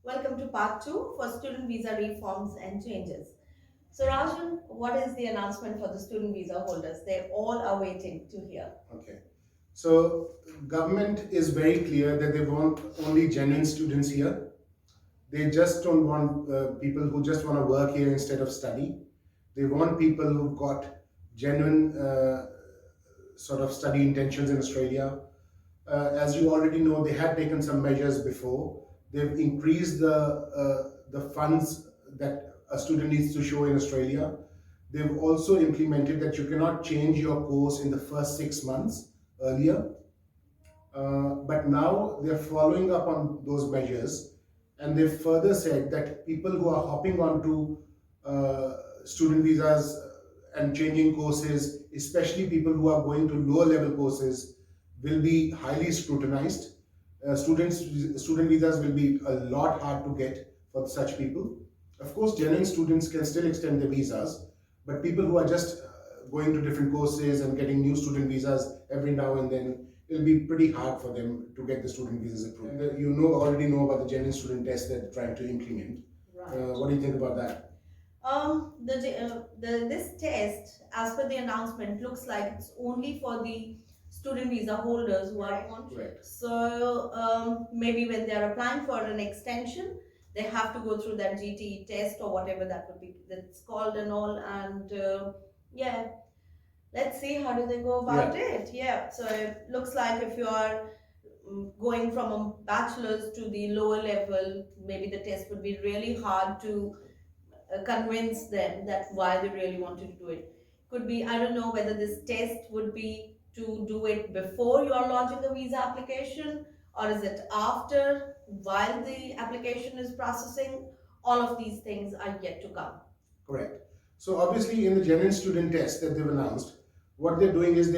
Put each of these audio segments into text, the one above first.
Welcome to part 2 for student visa reforms and changes. So, Rajan, what is the announcement for the student visa holders? They all are waiting to hear. Okay. So government is very clear that they want only genuine students here. They just don't want people who just want to work here instead of study. They want people who've got genuine sort of study intentions in Australia. As you already know, they had taken some measures before. They've increased the funds that a student needs to show in Australia. They've also implemented that you cannot change your course in the first 6 months earlier. But now they're following up on those measures, and they've further said that people who are hopping onto student visas and changing courses, especially people who are going to lower level courses, will be highly scrutinized. Student visas will be a lot hard to get for such people. Of course, genuine students can still extend their visas, but people who are just going to different courses and getting new student visas every now and then, it'll be pretty hard for them to get the student visas approved. You already know about the genuine student test that they're trying to implement. Right. What do you think about that? This test, as per the announcement, looks like it's only for the student visa holders who are on. Correct. So maybe when they are applying for an extension, they have to go through that GTE test or whatever that would be that's called and all. And yeah, let's see how do they go about it. Yeah, so it looks like if you are going from a bachelor's to the lower level, maybe the test would be really hard to convince them that why they really wanted to do it. Could be, I don't know whether this test would be to do it before you are launching the visa application, or is it after, while the application is processing. All of these things are yet to come. Correct. So obviously in the genuine student test that they've announced, what they're doing is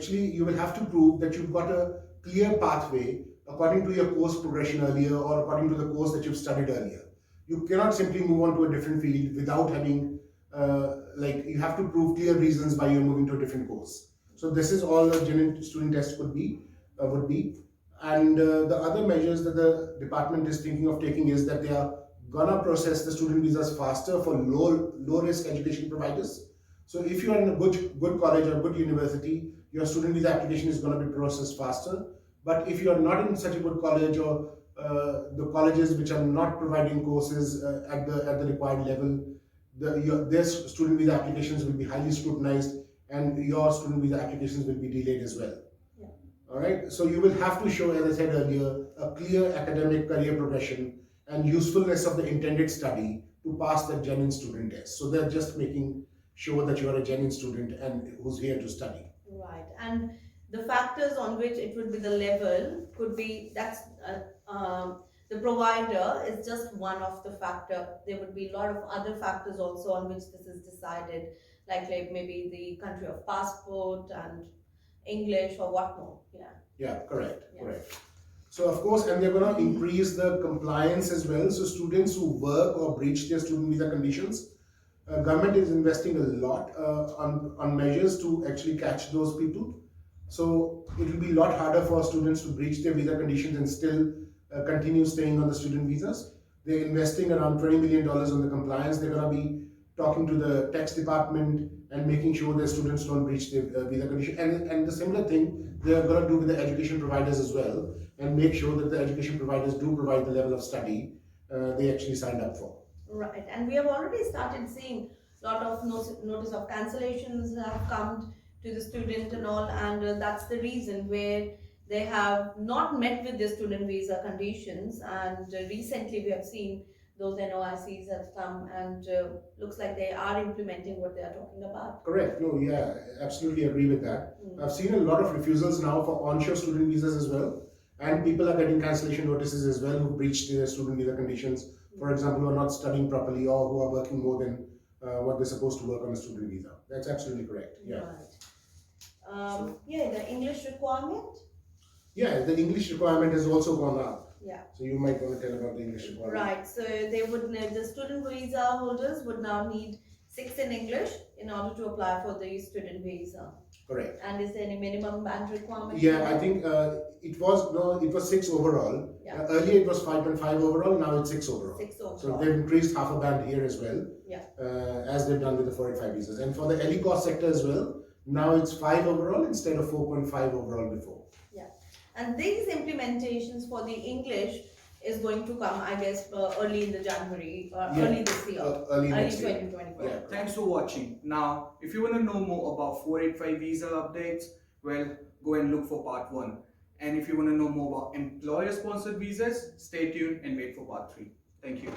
you will have to prove that you've got a clear pathway according to your course progression earlier or according to the course that you've studied earlier. You cannot simply move on to a different field without having, you have to prove clear reasons why you're moving to a different course. So this is all a genuine student test would be. And the other measures that the department is thinking of taking is that they are gonna process the student visas faster for low risk education providers. So if you are in a good college or good university, your student visa application is going to be processed faster. But if you are not in such a good college or the colleges which are not providing courses at the required level, their student visa applications will be highly scrutinized, and your student visa applications will be delayed as well. Yeah. All right. So you will have to show, as I said earlier, a clear academic career progression and usefulness of the intended study to pass the genuine student test. So they're just making sure that you are a genuine student and who's here to study. Right, and the factors on which it would be the level could be the provider is just one of the factor. There would be a lot of other factors also on which this is decided, like maybe the country of passport and English or what more. Yeah. Yeah, correct. Yeah. Correct. So of course, and they're going to increase the compliance as well. So students who work or breach their student visa conditions, government is investing a lot on measures to actually catch those people. So it will be a lot harder for students to breach their visa conditions and still continue staying on the student visas. They're investing around $20 million on the compliance. They're going to be talking to the tax department and making sure that students don't breach their visa condition. And the similar thing they're going to do with the education providers as well, and make sure that the education providers do provide the level of study they actually signed up for. Right, and we have already started seeing a lot of notice of cancellations have come to the student and all, and that's the reason where they have not met with the student visa conditions. And recently we have seen those NOICs have come, and looks like they are implementing what they are talking about. Correct. No, yeah, absolutely agree with that. I've seen a lot of refusals now for onshore student visas as well, and people are getting cancellation notices as well who breached their student visa conditions. For example, who are not studying properly or who are working more than what they're supposed to work on a student visa. That's absolutely correct. Yeah. Right. Yeah, the English requirement. Yeah, the English requirement has also gone up. Yeah. So you might want to tell about the English requirement. Right. So the student visa holders would now need 6 in English in order to apply for the student visa. Correct. And is there any minimum band requirement? Yeah, I think it was 6 overall. Yeah. Earlier it was 5.5 overall, now it's 6 overall. 6 overall. So they've increased half a band here as well, Yeah. as they've done with the 485 visas. And for the ELICOS sector as well, now it's 5 overall instead of 4.5 overall before. Yeah. And these implementations for the English is going to come, I guess, early in the January, early this year, early early next year. 2024. Yeah. Thanks for watching. Now, if you want to know more about 485 visa updates, well, go and look for part 1. And if you want to know more about employer-sponsored visas, stay tuned and wait for part 3. Thank you.